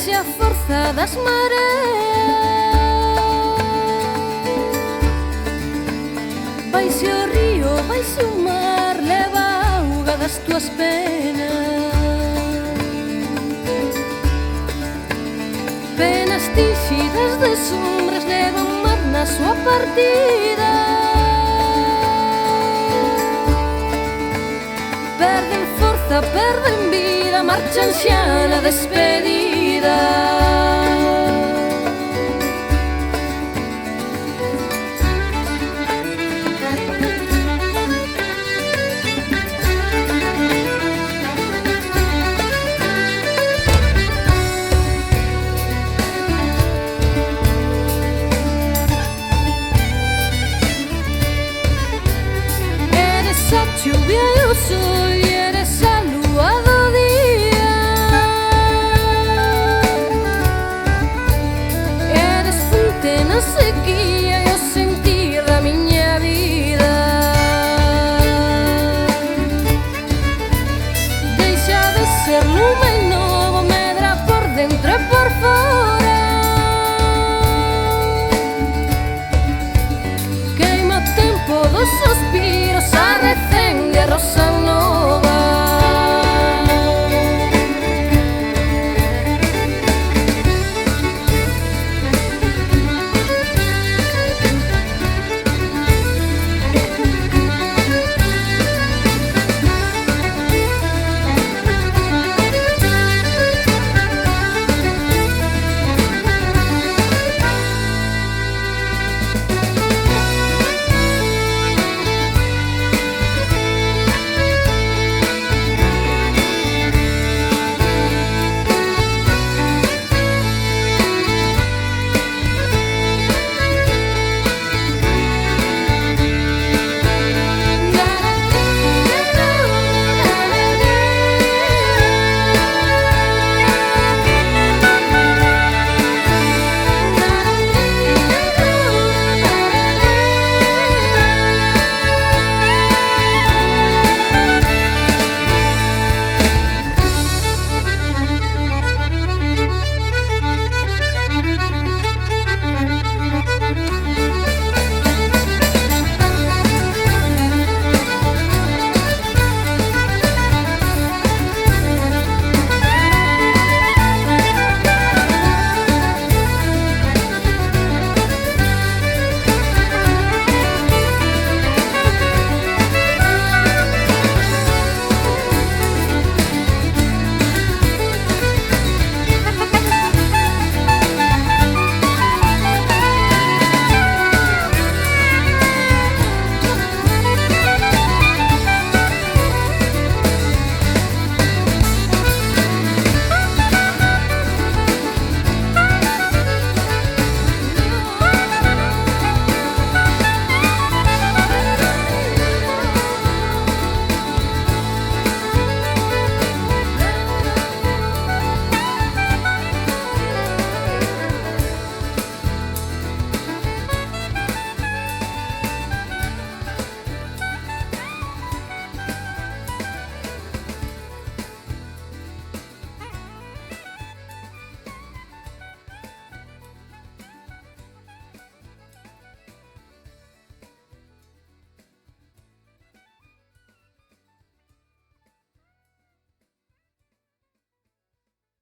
Véase a forza das mareas, vaise o río, vaise o mar, leva a auga das tuas penas. Penas tinxidas de sombras levan mar na súa partida. Perden forza, perden vida, marchan xa na despedida. Eres a chuvia e o sol, e eres a lúa do día. Eres fonte na sequía e o sentir da miña vida. Deixa de ser lume novo, medra por dentro e por fora. Queima o tempo dos suspiros, arrecende a rosa